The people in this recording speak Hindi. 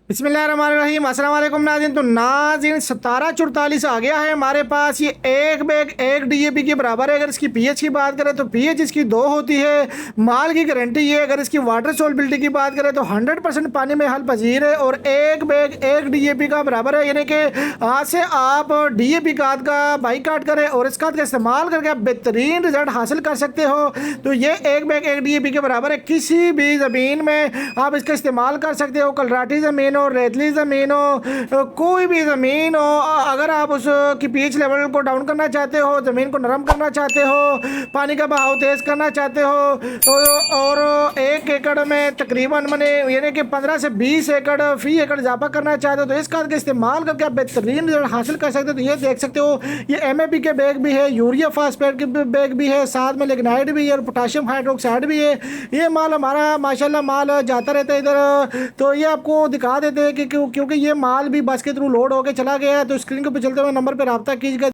बिस्मिल्लाहिर्रहमानिर्रहीम। अस्सलाम वालेकुम नाज़रीन। तो नाज़रीन 1744 आ गया है हमारे पास। ये एक बैग एक डीएपी के बराबर है। अगर इसकी पीएच की बात करें तो पीएच इसकी 2 होती है। माल की गारंटी है। अगर इसकी वाटर सोलबिलिटी की बात करें तो 100% पानी में हल पजीर है और एक बैग एक डीएपी का बराबर है। यानी कि आज से आप डीएपी खाद का बाईकाट करें और इस खाद का इस्तेमाल करके आप बेहतरीन रिजल्ट हासिल कर सकते हो। तो ये एक बैग एक डीएपी के बराबर है। किसी भी ज़मीन में आप इसका इस्तेमाल कर सकते हो। कलराठी ज़मीन हो, रेतली ज़मीन हो, कोई भी ज़मीन हो, अगर आप उसकी पीएच लेवल को डाउन करना चाहते हो, ज़मीन को नरम करना चाहते हो, पानी का बहाव तेज़ करना चाहते हो और 1 एकड़ में तकरीबन मैंने यानी कि 15 से 20 एकड़ फी एकड़ इजाफा करना चाहते हो तो इस खाद का इस्तेमाल करके आप बेहतरीन रिजल्ट हासिल कर सकते हो। तो ये देख सकते हो, ये एमएपी के बैग भी है, यूरिया फास्फेट के बैग भी है, साथ में लिग्नाइट भी है और पोटाशियम हाइड्रोक्साइड भी है। ये माल हमारा माशाल्लाह माल जाता रहता है इधर। तो ये आपको दिखा देते हैं कि क्योंकि ये माल भी बस के थ्रू लोड होकर चला गया है। तो स्क्रीन के ऊपर चलते हुए नंबर पर रब्ता कीजिएगा।